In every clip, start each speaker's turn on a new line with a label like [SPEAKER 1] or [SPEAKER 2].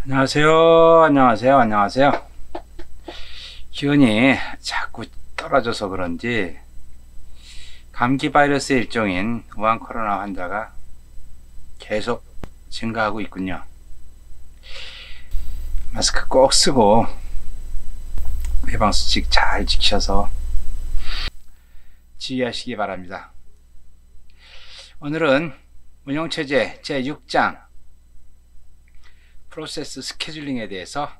[SPEAKER 1] 안녕하세요. 기온이 자꾸 떨어져서 그런지 감기 바이러스의 일종인 우한 코로나 환자가 계속 증가하고 있군요. 마스크 꼭 쓰고 예방수칙 잘 지키셔서 주의하시기 바랍니다. 오늘은 운영체제 제6장 프로세스 스케줄링에 대해서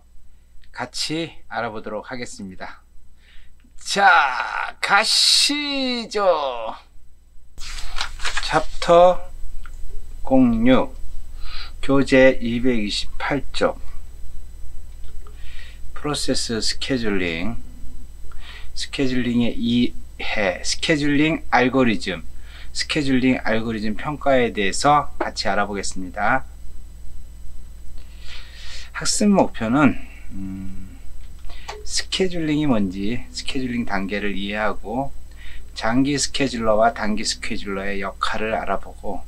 [SPEAKER 1] 같이 알아보도록 하겠습니다. 자, 가시죠. 챕터 06 교재 228쪽 프로세스 스케줄링의 이해, 스케줄링 알고리즘 평가에 대해서 같이 알아보겠습니다. 학습 목표는 스케줄링이 뭔지, 스케줄링 단계를 이해하고 장기 스케줄러와 단기 스케줄러의 역할을 알아보고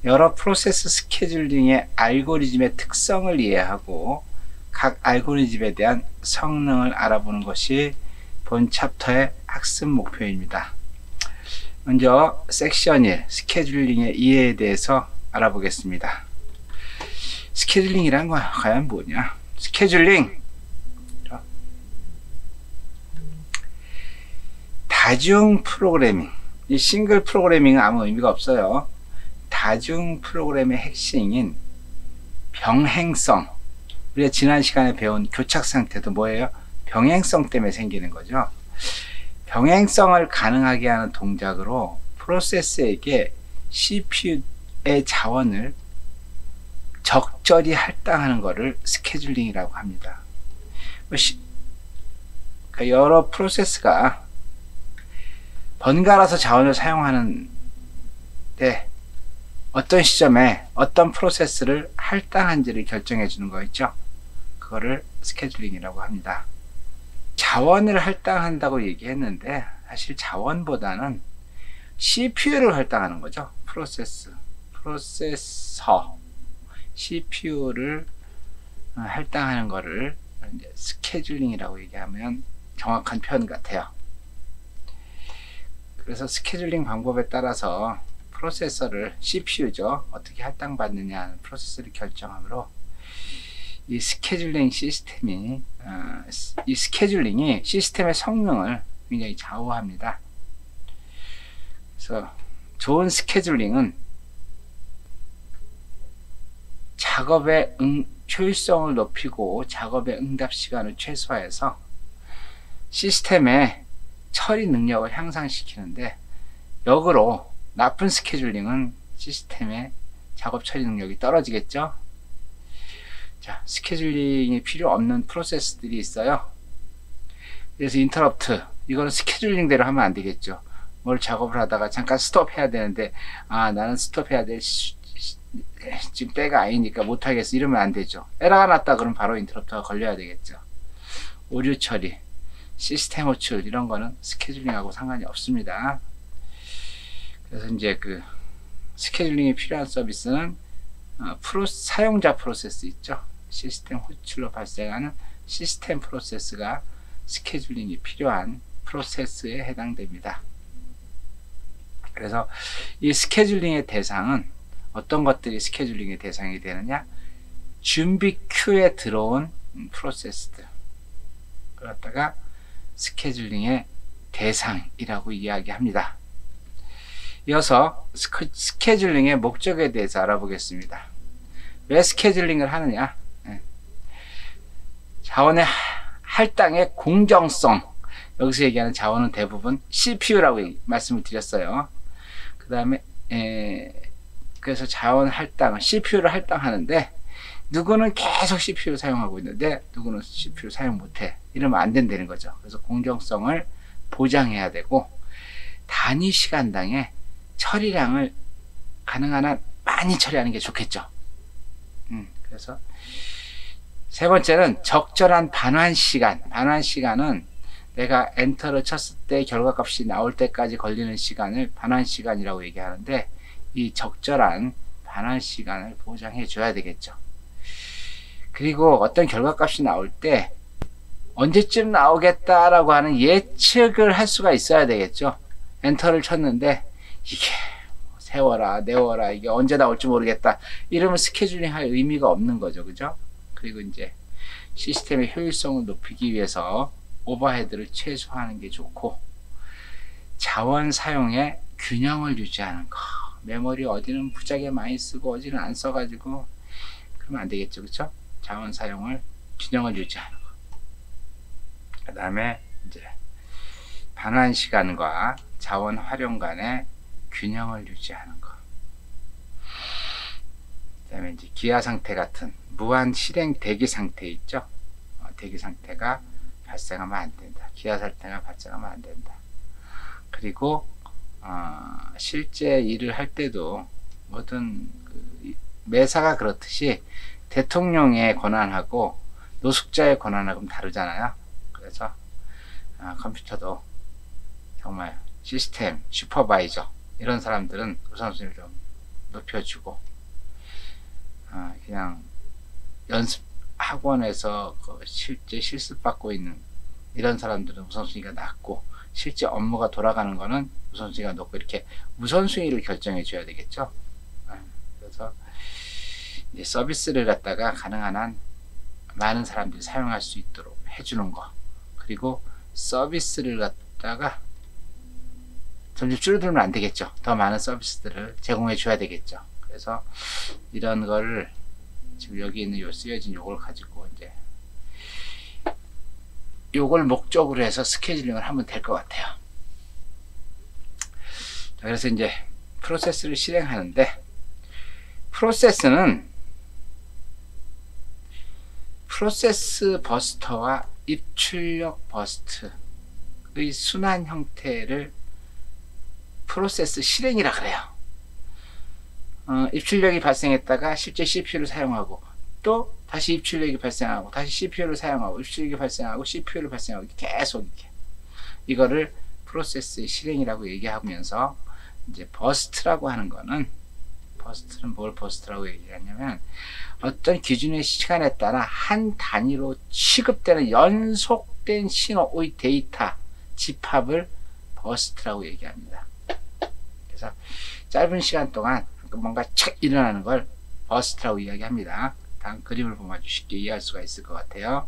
[SPEAKER 1] 여러 프로세스 스케줄링의 알고리즘의 특성을 이해하고 각 알고리즘에 대한 성능을 알아보는 것이 본 챕터의 학습 목표입니다. 먼저 섹션 1 스케줄링의 이해에 대해서 알아보겠습니다. 스케줄링이란 건 과연 뭐냐? 스케줄링 다중 프로그래밍, 이 싱글 프로그래밍은 아무 의미가 없어요. 다중 프로그램의 핵심인 병행성, 우리가 지난 시간에 배운 교착 상태도 뭐예요? 병행성 때문에 생기는 거죠. 병행성을 가능하게 하는 동작으로 프로세스에게 CPU의 자원을 적절히 할당하는 것을 스케줄링이라고 합니다. 그러니까 여러 프로세스가 번갈아서 자원을 사용하는데 어떤 시점에 어떤 프로세스를 할당한지를 결정해 주는 거 있죠. 그거를 스케줄링이라고 합니다. 자원을 할당한다고 얘기했는데 사실 자원보다는 CPU를 할당하는 거죠. 프로세서 CPU를 할당하는 거를 스케줄링이라고 얘기하면 정확한 표현 같아요. 그래서 스케줄링 방법에 따라서 프로세서를 CPU죠. 어떻게 할당받느냐 하는 프로세스를 결정하므로 이 스케줄링 시스템이 이 스케줄링이 시스템의 성능을 굉장히 좌우합니다. 그래서 좋은 스케줄링은 작업의 효율성을 높이고 작업의 응답 시간을 최소화해서 시스템의 처리 능력을 향상시키는데, 역으로 나쁜 스케줄링은 시스템의 작업 처리 능력이 떨어지겠죠. 자, 스케줄링이 필요 없는 프로세스들이 있어요. 그래서 인터럽트, 이거는 스케줄링대로 하면 안 되겠죠. 뭘 작업을 하다가 잠깐 스톱해야 되는데, 나는 스톱해야 될 지금 때가 아니니까 못하겠어, 이러면 안 되죠. 에러가 났다 그러면 바로 인터럽트가 걸려야 되겠죠. 오류 처리, 시스템 호출, 이런 거는 스케줄링하고 상관이 없습니다. 그래서 이제 그 스케줄링이 필요한 서비스는 사용자 프로세스 있죠. 시스템 호출로 발생하는 시스템 프로세스가 스케줄링이 필요한 프로세스에 해당됩니다. 그래서 이 스케줄링의 대상은 어떤 것들이 스케줄링의 대상이 되느냐? 준비 큐에 들어온 프로세스들, 그렇다가 스케줄링의 대상이라고 이야기합니다. 이어서 스케줄링의 목적에 대해서 알아보겠습니다. 왜 스케줄링을 하느냐? 자원의 할당의 공정성, 여기서 얘기하는 자원은 대부분 CPU라고 말씀을 드렸어요. 그 다음에 그래서 자원 할당, CPU를 할당하는데 누구는 계속 CPU를 사용하고 있는데 누구는 CPU 사용 못해, 이러면 안 된다는 거죠. 그래서 공정성을 보장해야 되고 단위 시간당의 처리량을 가능한 한 많이 처리하는 게 좋겠죠. 그래서 세 번째는 적절한 반환 시간. 반환 시간은 내가 엔터를 쳤을 때 결과값이 나올 때까지 걸리는 시간을 반환 시간이라고 얘기하는데, 이 적절한 반환 시간을 보장해 줘야 되겠죠. 그리고 어떤 결과값이 나올 때 언제쯤 나오겠다라고 하는 예측을 할 수가 있어야 되겠죠. 엔터를 쳤는데 이게 세워라 내워라 이게 언제 나올지 모르겠다 이러면 스케줄링 할 의미가 없는 거죠. 그죠? 그리고 이제 시스템의 효율성을 높이기 위해서 오버헤드를 최소화하는 게 좋고, 자원 사용에 균형을 유지하는 거. 메모리 어디는 무지하게 많이 쓰고 어디는 안 써가지고 그러면 안 되겠죠. 그쵸? 자원 사용을 균형을 유지하는 거. 그 다음에 이제 반환 시간과 자원 활용 간의 균형을 유지하는 거. 그 다음에 이제 기아 상태 같은 무한 실행 대기 상태 있죠. 대기 상태가 발생하면 안 된다. 기아 상태가 발생하면 안 된다. 그리고 실제 일을 할 때도 모든 매사가 그렇듯이 대통령의 권한하고 노숙자의 권한하고는 다르잖아요. 그래서 컴퓨터도 정말 시스템 슈퍼바이저 이런 사람들은 우선순위를 좀 높여주고, 그냥 연습 학원에서 실제 실습 받고 있는 이런 사람들은 우선순위가 낮고, 실제 업무가 돌아가는 거는 우선순위가 높고, 이렇게 우선순위를 결정해 줘야 되겠죠. 그래서 이제 서비스를 갖다가 가능한 한 많은 사람들이 사용할 수 있도록 해주는 거, 그리고 서비스를 갖다가 점점 줄어들면 안 되겠죠. 더 많은 서비스들을 제공해 줘야 되겠죠. 그래서 이런 거를 지금 여기 있는 요 쓰여진 요걸 가지고 이제 요걸 목적으로 해서 스케줄링을 하면 될 것 같아요. 자, 그래서 이제 프로세스를 실행하는데, 프로세스는 프로세스 버스터와 입출력 버스트의 순환 형태를 프로세스 실행이라 그래요. 입출력이 발생했다가 실제 CPU를 사용하고, 또 다시 입출력이 발생하고, 다시 CPU를 사용하고, 입출력이 발생하고, CPU를 발생하고, 계속 이렇게 이거를 프로세스의 실행이라고 얘기하면서, 이제 버스트라고 하는 거는, 버스트는 뭘 버스트라고 얘기하냐면 어떤 기준의 시간에 따라 한 단위로 취급되는 연속된 신호의 데이터 집합을 버스트라고 얘기합니다. 그래서 짧은 시간 동안 뭔가 착 일어나는 걸 버스트라고 이야기합니다. 다음 그림을 보면 아주 쉽게 이해할 수가 있을 것 같아요.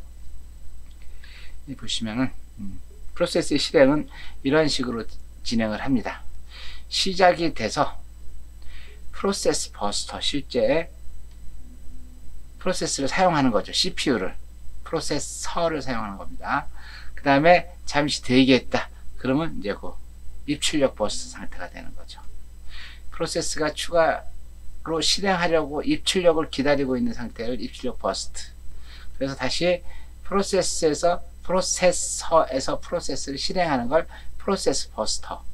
[SPEAKER 1] 여기 보시면은 프로세스의 실행은 이런 식으로 진행을 합니다. 시작이 돼서 프로세스 버스터, 실제 프로세스를 사용하는 거죠. CPU를, 프로세서를 사용하는 겁니다. 그 다음에 잠시 대기했다. 그러면 이제 그 입출력 버스트 상태가 되는 거죠. 프로세스가 추가로 실행하려고 입출력을 기다리고 있는 상태를 입출력 버스트. 그래서 다시 프로세서에서 프로세스를 실행하는 걸 프로세스 버스터.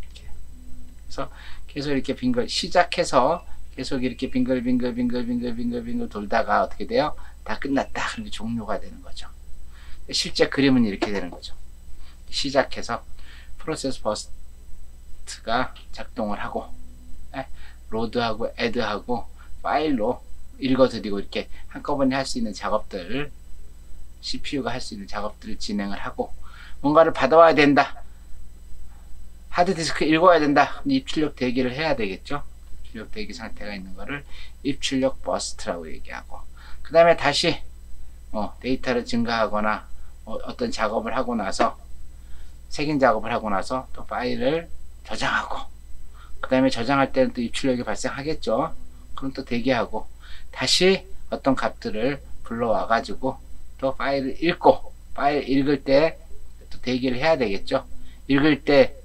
[SPEAKER 1] 이렇게. 그래서 계속 이렇게 시작해서 계속 이렇게 빙글빙글 돌다가 어떻게 돼요? 다 끝났다. 그런게 종료가 되는 거죠. 실제 그림은 이렇게 되는 거죠. 시작해서 프로세스 버스트가 작동을 하고, 로드하고 애드하고 파일로 읽어드리고 이렇게 한꺼번에 할 수 있는 작업들, CPU가 할 수 있는 작업들을 진행을 하고, 뭔가를 받아와야 된다. 하드디스크 읽어야 된다. 입출력 대기를 해야 되겠죠. 입출력 대기 상태가 있는 거를 입출력 버스트라고 얘기하고, 그 다음에 다시 데이터를 증가하거나 어떤 작업을 하고 나서, 색인 작업을 하고 나서 또 파일을 저장하고, 그 다음에 저장할 때는 또 입출력이 발생하겠죠. 그럼 또 대기하고, 다시 어떤 값들을 불러와 가지고 또 파일을 읽고, 파일 읽을 때 또 대기를 해야 되겠죠. 읽을 때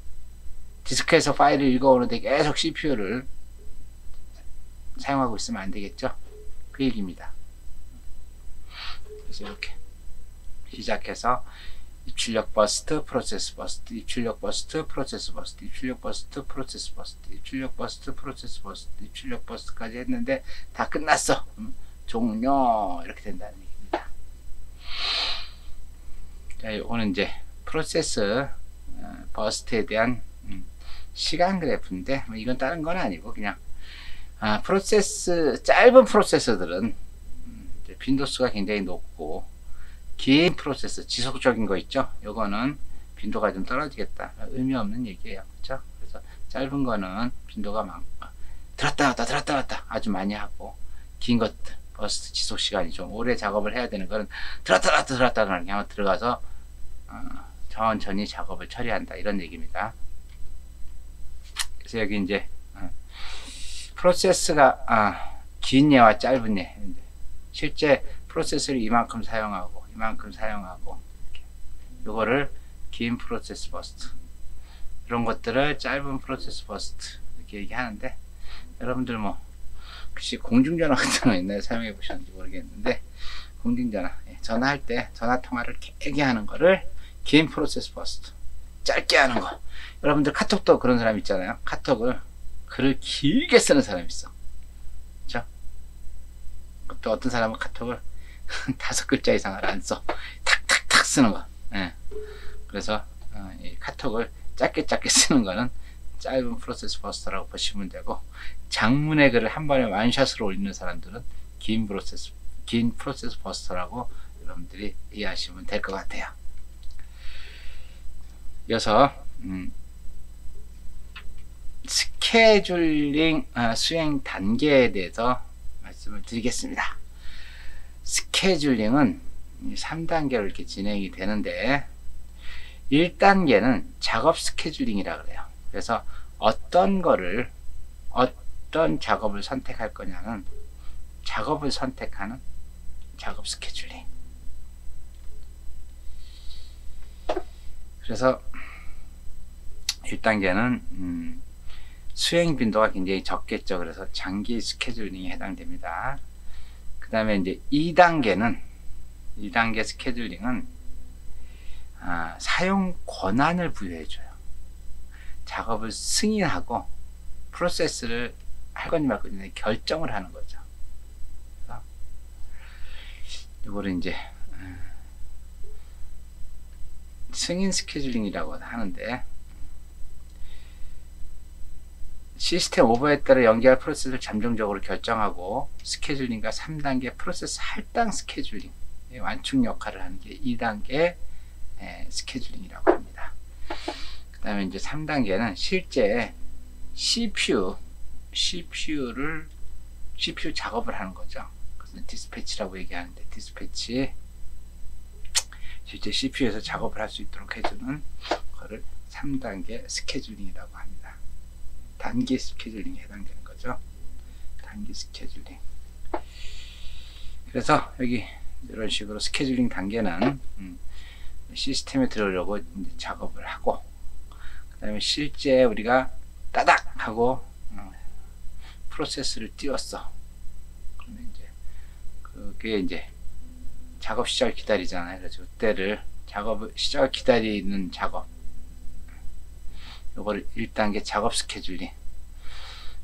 [SPEAKER 1] 디스크에서 파일을 읽어오는데 계속 CPU를 사용하고 있으면 안 되겠죠. 그 얘기입니다. 그래서 이렇게 시작해서 입출력 버스트, 프로세스 버스트, 입출력 버스트, 프로세스 버스트, 입출력 버스트, 프로세스 버스트, 입출력 버스트, 프로세스 버스트, 입출력 버스트까지 했는데 다 끝났어. 종료. 이렇게 된다는 얘기입니다. 자, 요거는 이제 프로세스 버스트에 대한 시간 그래프인데, 이건 다른 건 아니고 그냥 프로세스, 짧은 프로세서들은 빈도수가 굉장히 높고 긴 프로세스, 지속적인 거 있죠. 요거는 빈도가 좀 떨어지겠다. 의미 없는 얘기예요. 그렇죠? 그래서 짧은 거는 빈도가 많고 들었다 놨다 아주 많이 하고, 긴 것들 버스트 지속 시간이 좀 오래 작업을 해야 되는 거는 들었다 놨다 그냥 들어가서 천천히 작업을 처리한다, 이런 얘기입니다. 그래서 여기 이제 프로세스가 긴 예와 짧은 예, 실제 프로세스를 이만큼 사용하고 요거를 긴 프로세스 버스트, 이런 것들을 짧은 프로세스 버스트 이렇게 얘기하는데, 여러분들 뭐 혹시 공중전화 같은 거 옛날에 사용해 보셨는지 모르겠는데, 공중전화, 전화할 때 전화 통화를 길게 하는 거를 긴 프로세스 버스트, 짧게 하는 거. 여러분들 카톡도 그런 사람 있잖아요. 카톡을 글을 길게 쓰는 사람 있어. 그렇죠? 또 어떤 사람은 카톡을 5글자 이상을 안 써. 탁탁탁 쓰는 거. 예. 그래서 이 카톡을 짧게 쓰는 거는 짧은 프로세스 버스터라고 보시면 되고, 장문의 글을 한 번에 완샷으로 올리는 사람들은 긴 프로세스 버스터라고 여러분들이 이해하시면 될 것 같아요. 이어서 스케줄링 수행 단계에 대해서 말씀을 드리겠습니다. 스케줄링은 3단계로 이렇게 진행이 되는데, 1단계는 작업 스케줄링이라 그래요. 그래서 어떤 작업을 선택할 거냐는 작업을 선택하는 작업 스케줄링. 그래서 1단계는 수행 빈도가 굉장히 적겠죠. 그래서 장기 스케줄링에 해당됩니다. 그 다음에 이제 2단계 스케줄링은 사용 권한을 부여해줘요. 작업을 승인하고 프로세스를 할 건지 말 건지 결정을 하는 거죠. 그래서 이거를 이제 승인 스케줄링이라고 하는데, 시스템 오버에 따라 연기할 프로세스를 잠정적으로 결정하고, 스케줄링과 3단계 프로세스 할당 스케줄링 완충 역할을 하는 게 2단계 스케줄링이라고 합니다. 그 다음에 이제 3단계는 실제 CPU 작업을 하는 거죠. 그래서 디스패치라고 얘기하는데, 디스패치 실제 CPU에서 작업을 할 수 있도록 해주는 거를 3단계 스케줄링이라고 합니다. 단기 스케줄링에 해당되는 거죠. 단기 스케줄링. 그래서 여기 이런 식으로 스케줄링 단계는 시스템에 들어오려고 이제 작업을 하고, 그 다음에 실제 우리가 따닥 하고 프로세스를 띄웠어. 그러면 이제 그게 이제 작업 시작을 기다리잖아요. 그래서 그때를 작업 시작을 기다리는 작업, 요거를 1단계 작업 스케줄링.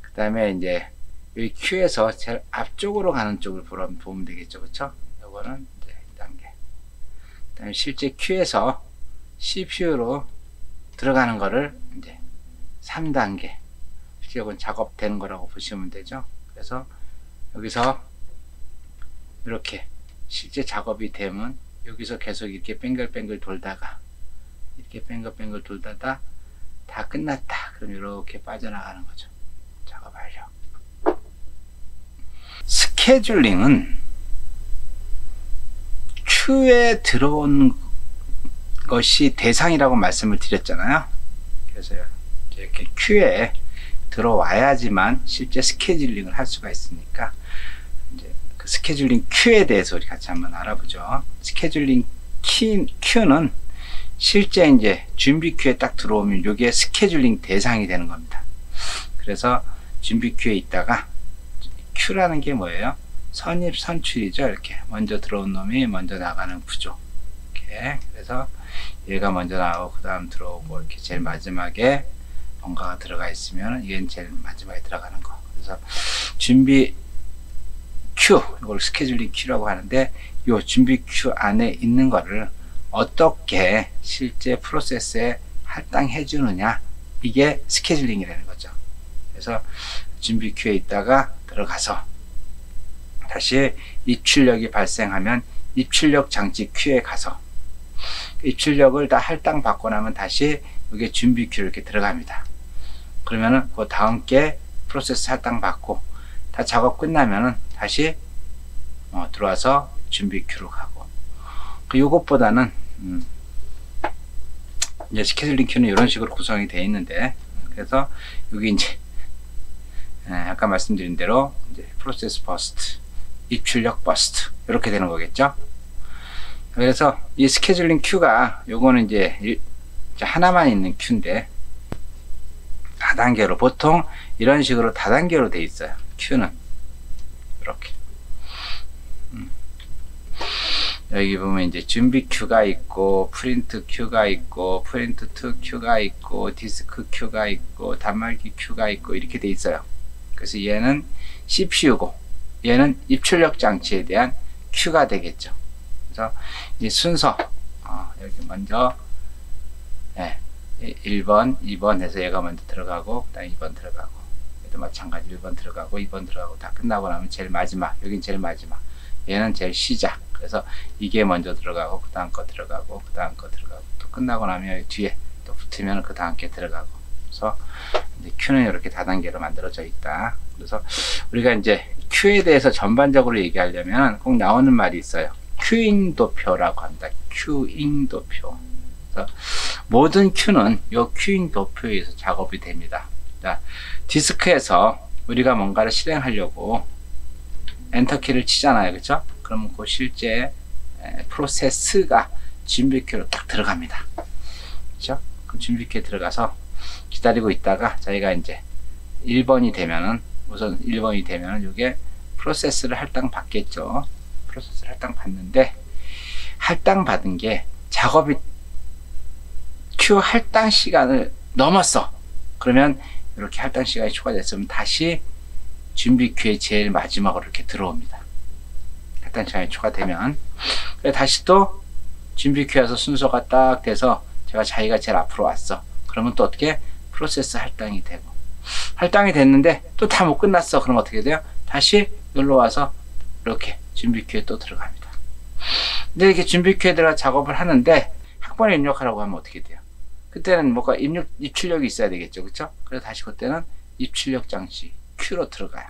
[SPEAKER 1] 그 다음에 이제 여기 큐에서 제일 앞쪽으로 가는 쪽을 보면 되겠죠. 그쵸? 요거는 이제 2단계. 그 다음에 실제 큐에서 CPU로 들어가는 거를 이제 3단계. 실제 이건 작업되는 거라고 보시면 되죠. 그래서 여기서 이렇게 실제 작업이 되면 여기서 계속 이렇게 뱅글뱅글 돌다가 다 끝났다. 그럼 이렇게 빠져나가는 거죠. 작업 완료. 스케줄링은 큐에 들어온 것이 대상이라고 말씀을 드렸잖아요. 그래서 이렇게 큐에 들어와야지만 실제 스케줄링을 할 수가 있으니까, 이제 그 스케줄링 큐에 대해서 우리 같이 한번 알아보죠. 스케줄링 큐는 실제 이제 준비 큐에 딱 들어오면 이게 스케줄링 대상이 되는 겁니다. 그래서 준비 큐에 있다가, 큐라는 게 뭐예요? 선입 선출이죠. 이렇게 먼저 들어온 놈이 먼저 나가는 구조. 이렇게. 그래서 얘가 먼저 나오고 그 다음 들어오고, 이렇게 제일 마지막에 뭔가가 들어가 있으면 얘는 제일 마지막에 들어가는 거. 그래서 준비 큐, 이걸 스케줄링 큐라고 하는데, 이 준비 큐 안에 있는 거를 어떻게 실제 프로세스에 할당해 주느냐, 이게 스케줄링이라는 거죠. 그래서 준비 큐에 있다가 들어가서 다시 입출력이 발생하면 입출력 장치 큐에 가서 입출력을 다 할당 받고 나면 다시 여기 준비 큐로 이렇게 들어갑니다. 그러면은 그 다음 게 프로세스 할당 받고 다 작업 끝나면은 다시 들어와서 준비 큐로 가고, 요것보다는 이제 스케줄링 큐는 이런 식으로 구성이 되어 있는데, 그래서 여기 이제 아까 말씀드린 대로 이제 프로세스 버스트, 입출력 버스트 이렇게 되는 거겠죠. 그래서 이 스케줄링 큐가 요거는 이제 하나만 있는 큐인데 다단계로, 보통 이런 식으로 다단계로 돼 있어요. 큐는 이렇게 여기 보면 이제 준비 큐가 있고, 프린트 큐가 있고, 프린트 투 큐가 있고, 디스크 큐가 있고, 단말기 큐가 있고, 이렇게 돼 있어요. 그래서 얘는 CPU고 얘는 입출력 장치에 대한 큐가 되겠죠. 그래서 이 순서 여기 먼저 1번, 2번 해서 얘가 먼저 들어가고, 그 다음에 2번 들어가고, 얘도 마찬가지 1번 들어가고 2번 들어가고, 다 끝나고 나면 제일 마지막, 여긴 제일 마지막, 얘는 제일 시작. 그래서 이게 먼저 들어가고 그 다음 거 들어가고 그 다음 거 들어가고, 또 끝나고 나면 뒤에 또 붙으면 그 다음 게 들어가고. 그래서 이제 큐는 이렇게 다단계로 만들어져 있다. 그래서 우리가 이제 큐에 대해서 전반적으로 얘기하려면 꼭 나오는 말이 있어요. 큐잉 도표라고 합니다. 큐잉 도표. 그래서 모든 큐는 이 큐잉 도표에 의해서 작업이 됩니다. 자, 디스크에서 우리가 뭔가를 실행하려고 엔터키를 치잖아요. 그렇죠? 그러면 그 실제 프로세스가 준비큐로 딱 들어갑니다. 그렇죠? 그럼 준비큐에 들어가서 기다리고 있다가 저희가 이제 1번이 되면은, 우선 1번이 되면은 이게 프로세스를 할당 받겠죠. 프로세스를 할당 받는데, 할당 받은 게 작업이 큐 할당 시간을 넘었어. 그러면 이렇게 할당 시간이 초과됐으면 다시 준비 큐에 제일 마지막으로 이렇게 들어옵니다. 할당 시간이 초과되면 다시 또 준비 큐에서 순서가 딱 돼서 제가 자기가 제일 앞으로 왔어. 그러면 또 어떻게 프로세스 할당이 되고, 할당이 됐는데 또 다 못 끝났어. 그럼 어떻게 돼요? 다시 놀러 와서 이렇게 준비 큐에 또 들어갑니다. 근데 이렇게 준비 큐에 들어가 작업을 하는데 학번에 입력하라고 하면 어떻게 돼요? 그때는 뭔가 입출력이 있어야 되겠죠. 그렇죠? 그래서 다시 그때는 입출력 장치 큐로 들어가요.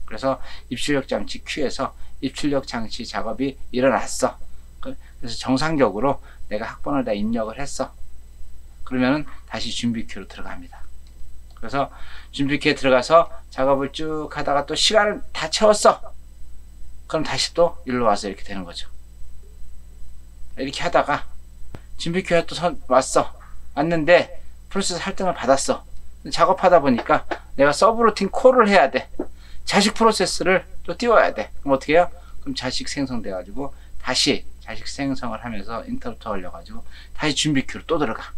[SPEAKER 1] 그래서 입출력 장치 큐에서 입출력 장치 작업이 일어났어. 그래서 정상적으로 내가 학번을 다 입력을 했어. 그러면은 다시 준비 큐로 들어갑니다. 그래서 준비 큐에 들어가서 작업을 쭉 하다가 또 시간을 다 채웠어. 그럼 다시 또 일로 와서 이렇게 되는 거죠. 이렇게 하다가 준비 큐에 또 왔는데 프로세스 할당을 받았어. 작업하다 보니까 내가 서브루틴 콜을 해야 돼. 자식 프로세스를 또 띄워야 돼. 그럼 어떻게 해요? 그럼 자식 생성돼 가지고 다시 자식 생성을 하면서 인터럽트 걸려 가지고 다시 준비 큐로 또 들어가.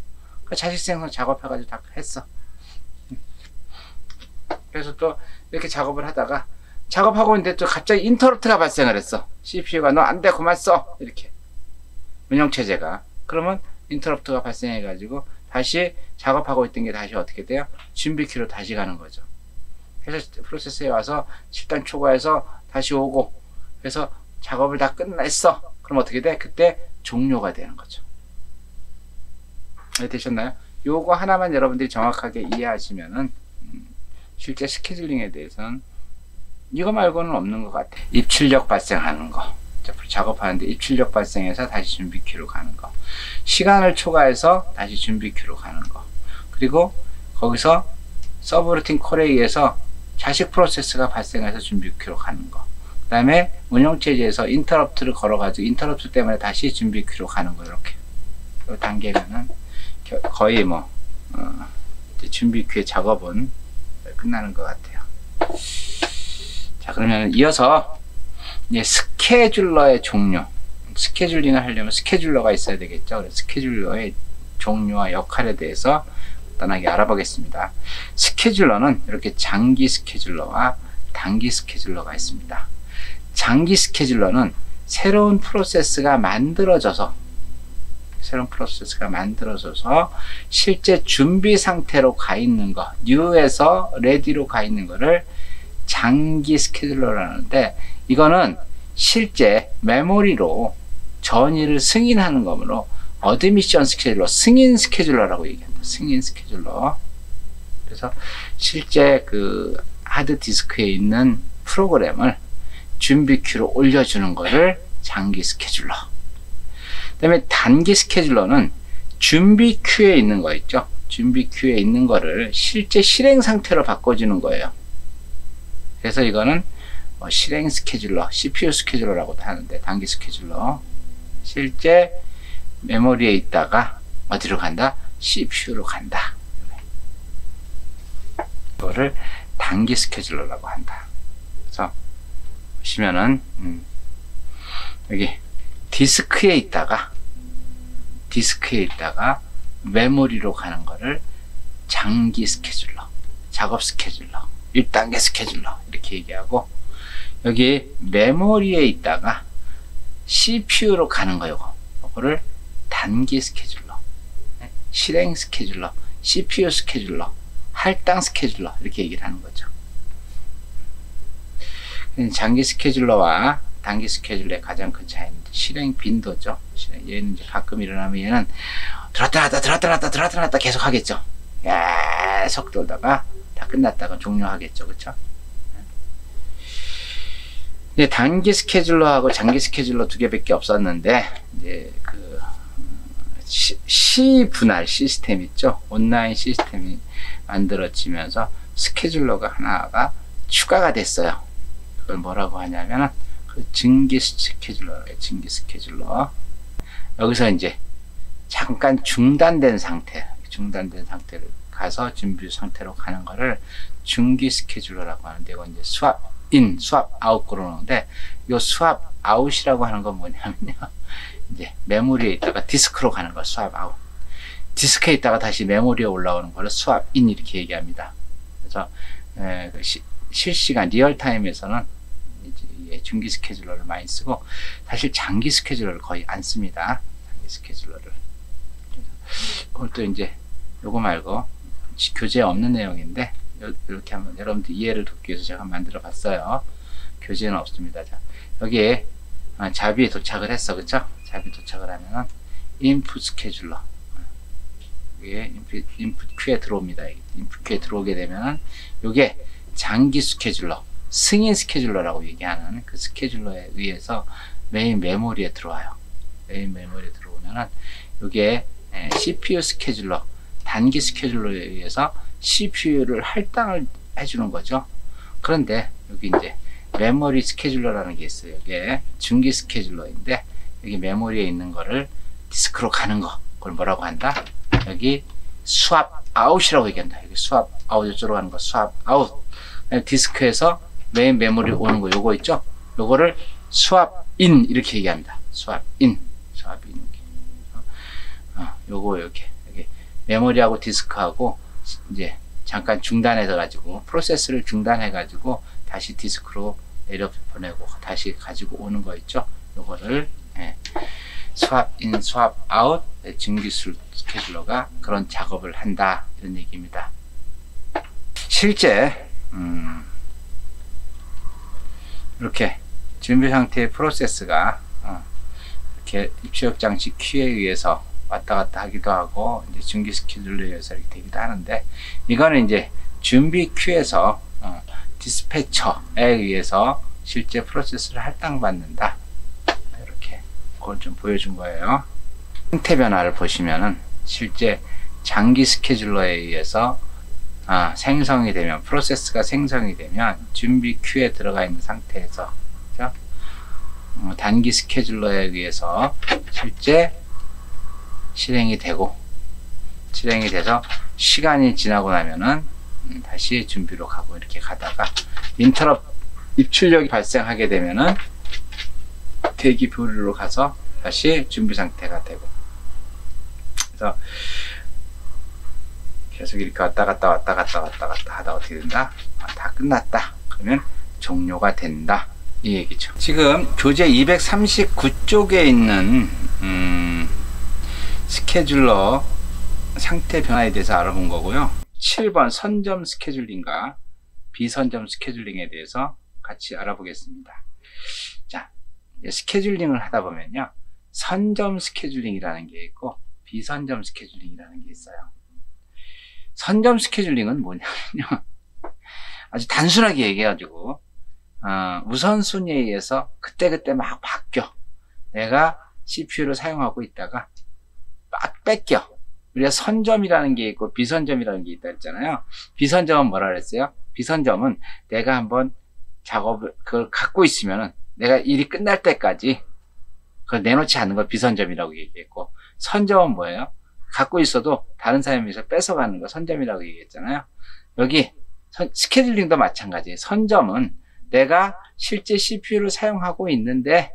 [SPEAKER 1] 그 자식 생성 작업해 가지고 다 했어. 그래서 또 이렇게 작업을 하다가 작업하고 있는데 또 갑자기 인터럽트가 발생을 했어. CPU가 너 안 돼, 그만 써. 이렇게 운영체제가. 그러면 인터럽트가 발생해 가지고 다시 작업하고 있던 게 다시 어떻게 돼요? 준비 큐로 다시 가는 거죠. 그래서 프로세스에 와서 10단 초과해서 다시 오고, 그래서 작업을 다 끝냈어. 그럼 어떻게 돼? 그때 종료가 되는 거죠. 되셨나요? 요거 하나만 여러분들이 정확하게 이해하시면은 실제 스케줄링에 대해서는 이거 말고는 없는 것 같아요. 입출력 발생하는 거, 작업하는데 입출력 발생해서 다시 준비 큐로 가는 거, 시간을 초과해서 다시 준비 큐로 가는 거, 그리고 거기서 서브루틴 콜에 의해서 자식 프로세스가 발생해서 준비 큐로 가는 거, 그 다음에 운영체제에서 인터럽트를 걸어가지고 인터럽트 때문에 다시 준비 큐로 가는 거, 이렇게 이 단계면은 거의 뭐 이제 준비 큐의 작업은 끝나는 것 같아요. 자, 그러면 이어서 이제 스케줄러의 종류, 스케줄링을 하려면 스케줄러가 있어야 되겠죠. 그래서 스케줄러의 종류와 역할에 대해서 간단하게 알아보겠습니다. 스케줄러는 이렇게 장기 스케줄러와 단기 스케줄러가 있습니다. 장기 스케줄러는 새로운 프로세스가 만들어져서 실제 준비 상태로 가 있는 거, new에서 ready로 가 있는 거를 장기 스케줄러라는데, 이거는 실제 메모리로 전이를 승인하는 거므로 어드미션 스케줄러, 승인 스케줄러라고 얘기합니다. 승인 스케줄러. 그래서 실제 그 하드디스크에 있는 프로그램을 준비 큐로 올려주는 거를 장기 스케줄러. 그 다음에 단기 스케줄러는 준비 큐에 있는 거 있죠. 준비 큐에 있는 거를 실제 실행 상태로 바꿔주는 거예요. 그래서 이거는 실행 스케줄러, CPU 스케줄러라고도 하는데, 단기 스케줄러. 실제 메모리에 있다가 어디로 간다? CPU로 간다. 이거를 단기 스케줄러라고 한다. 그래서 보시면은 여기 디스크에 있다가 메모리로 가는 거를 장기 스케줄러, 작업 스케줄러, 1단계 스케줄러 이렇게 얘기하고, 여기 메모리에 있다가 CPU로 가는 거, 이거를 단기 스케줄러, 실행 스케줄러, CPU 스케줄러, 할당 스케줄러 이렇게 얘기를 하는 거죠. 장기 스케줄러와 단기 스케줄러의 가장 큰 차이는 실행 빈도죠. 얘는 이제 가끔 일어나면 얘는 들었다 놨다 계속 하겠죠. 계속 돌다가 다 끝났다가 종료하겠죠. 그렇죠? 단기 스케줄러하고 장기 스케줄러 두 개밖에 없었는데, 이제 그 시 분할 시스템 있죠. 온라인 시스템이 만들어지면서 스케줄러가 하나가 추가가 됐어요. 그걸 뭐라고 하냐면은 그 증기 스케줄러예요. 증기 스케줄러. 여기서 이제 잠깐 중단된 상태를 가서 준비 상태로 가는 거를 중기 스케줄러라고 하는데, 이건 이제 수압 인, 수압 아웃 그러는데, 이 수압 아웃이라고 하는 건 뭐냐면요, 이제 메모리에 있다가 디스크로 가는 거 수압 아웃, 디스크에 있다가 다시 메모리에 올라오는 거를 수압 인 이렇게 얘기합니다. 그래서 실시간 리얼타임에서는 이제 중기 스케줄러를 많이 쓰고, 사실 장기 스케줄러를 거의 안 씁니다. 장기 스케줄러를. 그것도 이제 요거 말고 교재에 없는 내용인데, 이렇게 한번 여러분들 이해를 돕기 위해서 제가 만들어 봤어요. 교재는 없습니다. 자, 여기에 잡이에 도착을 했어. 그쵸? 잡이 도착을 하면은 인풋 스케줄러, 여기에 인풋 큐에 들어옵니다. 인풋 큐에 들어오게 되면은 요게 장기 스케줄러, 승인 스케줄러라고 얘기하는 그 스케줄러에 의해서 메인 메모리에 들어와요. 메인 메모리에 들어오면은 요게 CPU 스케줄러, 단기 스케줄러에 의해서 CPU를 할당을 해주는 거죠. 그런데 여기 이제 메모리 스케줄러라는 게 있어요. 이게 중기 스케줄러인데, 여기 메모리에 있는 거를 디스크로 가는 거, 그걸 뭐라고 한다? 여기 수압 아웃이라고 얘기한다. 여기 수압 아웃, 이쪽으로 가는 거 수압 아웃. 디스크에서 메인 메모리 오는 거 요거 있죠? 요거를 수압 인 이렇게 얘기합니다. 수압 인, 수압 인. 요거 여기 메모리하고 디스크하고 이제 잠깐 중단해서 가지고, 프로세스를 중단해 가지고 다시 디스크로 내려 보내고 다시 가지고 오는 거 있죠. 요거를 수압 인, 수압 아웃, 증기 스케줄러가 그런 작업을 한다, 이런 얘기입니다. 실제 이렇게 준비 상태의 프로세스가 이렇게 입출력 장치 큐에 의해서 왔다 갔다 하기도 하고, 이제 증기 스케줄러에 의해서 이렇게 되기도 하는데, 이거는 이제 준비 큐에서 디스패처에 의해서 실제 프로세스를 할당받는다, 이렇게 그걸 좀 보여준 거예요. 상태 변화를 보시면은 실제 장기 스케줄러에 의해서 생성이 되면, 프로세스가 생성이 되면 준비 큐에 들어가 있는 상태에서, 그렇죠? 단기 스케줄러에 의해서 실제 실행이 돼서 시간이 지나고 나면은 다시 준비로 가고, 이렇게 가다가 인터럽 입출력이 발생하게 되면은 대기 보류로 가서 다시 준비 상태가 되고, 그래서 계속 이렇게 왔다 갔다 하다 어떻게 된다? 다 끝났다. 그러면 종료가 된다, 이 얘기죠. 지금 교재 239쪽에 있는 스케줄러 상태 변화에 대해서 알아본 거고요. 7번 선점 스케줄링과 비선점 스케줄링에 대해서 같이 알아보겠습니다. 자, 스케줄링을 하다 보면요, 선점 스케줄링이라는 게 있고 비선점 스케줄링이라는 게 있어요. 선점 스케줄링은 뭐냐면요, 아주 단순하게 얘기해가지고 우선순위에 의해서 그때그때 막 바뀌어. 내가 CPU를 사용하고 있다가 막 뺏겨. 우리가 선점이라는 게 있고 비선점이라는 게 있다 했잖아요. 비선점은 뭐라 그랬어요? 비선점은 내가 한번 작업을 그걸 갖고 있으면은 내가 일이 끝날 때까지 그걸 내놓지 않는 걸 비선점이라고 얘기했고, 선점은 뭐예요? 갖고 있어도 다른 사람에서 뺏어가는 거 선점이라고 얘기했잖아요. 여기 스케줄링도 마찬가지예요. 선점은 내가 실제 CPU를 사용하고 있는데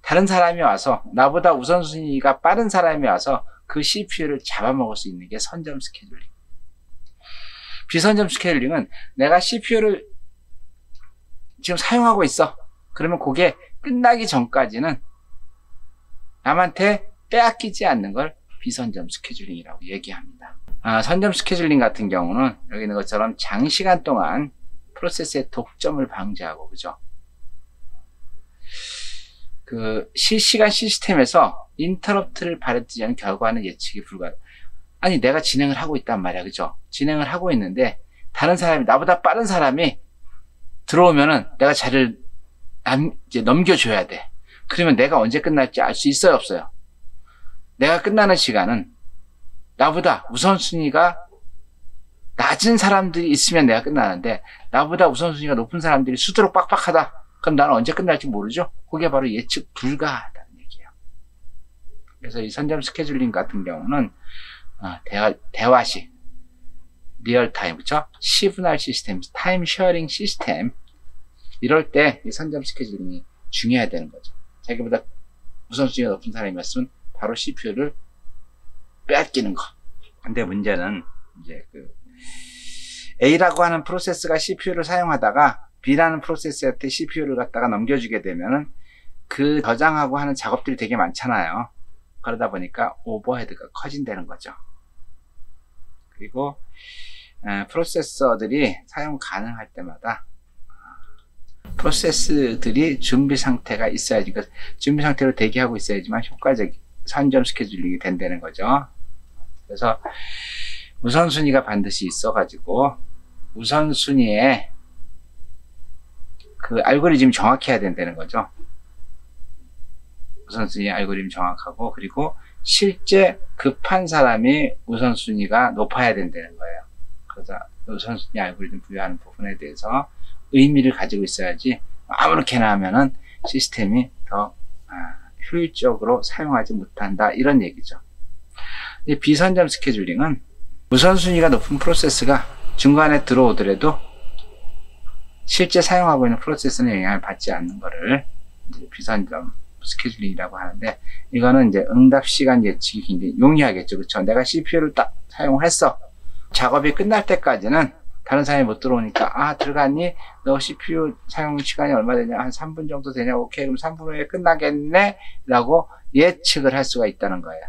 [SPEAKER 1] 다른 사람이 와서, 나보다 우선순위가 빠른 사람이 와서 그 CPU를 잡아먹을 수 있는 게 선점 스케줄링. 비선점 스케줄링은 내가 CPU를 지금 사용하고 있어. 그러면 그게 끝나기 전까지는 남한테 빼앗기지 않는 걸 비선점 스케줄링이라고 얘기합니다. 선점 스케줄링 같은 경우는 여기 있는 것처럼 장시간 동안 프로세스의 독점을 방지하고, 그죠? 그 실시간 시스템에서 인터럽트를 발휘하지 않은 결과는 예측이 불가능. 아니, 내가 진행을 하고 있단 말이야, 그죠? 진행을 하고 있는데 다른 사람이, 나보다 빠른 사람이 들어오면은 내가 자리를 이제 넘겨줘야 돼. 그러면 내가 언제 끝날지 알 수 있어요, 없어요? 내가 끝나는 시간은 나보다 우선순위가 낮은 사람들이 있으면 내가 끝나는데, 나보다 우선순위가 높은 사람들이 수두룩 빡빡하다. 그럼 나는 언제 끝날지 모르죠? 그게 바로 예측 불가하다는 얘기예요. 그래서 이 선점 스케줄링 같은 경우는 대화식, 리얼타임, 그쵸? 시그널 시스템, 타임 쉐어링 시스템, 이럴 때 이 선점 스케줄링이 중요해야 되는 거죠. 자기보다 우선순위가 높은 사람이었으면 바로 CPU를 빼앗기는 거. 근데 문제는 이제 A라고 하는 프로세스가 CPU를 사용하다가 B라는 프로세스한테 CPU를 갖다가 넘겨주게 되면은 그 저장하고 하는 작업들이 되게 많잖아요. 그러다 보니까 오버헤드가 커진다는 거죠. 그리고 프로세서들이 사용 가능할 때마다 프로세스들이 준비 상태가 있어야지, 그러니까 준비 상태로 대기하고 있어야지만 효과적 선점 스케줄링이 된다는 거죠. 그래서 우선순위가 반드시 있어가지고 우선순위에 그 알고리즘이 정확해야 된다는 거죠. 우선순위 알고리즘 정확하고, 그리고 실제 급한 사람이 우선순위가 높아야 된다는 거예요. 그래서 우선순위 알고리즘 부여하는 부분에 대해서 의미를 가지고 있어야지 아무렇게나 하면은 시스템이 더 효율적으로 사용하지 못한다, 이런 얘기죠. 이 비선점 스케줄링은 우선순위가 높은 프로세스가 중간에 들어오더라도 실제 사용하고 있는 프로세스는 영향을 받지 않는 거를 이제 비선점 스케줄링이라고 하는데, 이거는 이제 응답 시간 예측이 굉장히 용이하겠죠. 그렇죠? 내가 CPU를 딱 사용했어. 작업이 끝날 때까지는 다른 사람이 못 들어오니까, 들어갔니? 너 CPU 사용 시간이 얼마 되냐? 한 3분 정도 되냐? 오케이, 그럼 3분 후에 끝나겠네? 라고 예측을 할 수가 있다는 거예요.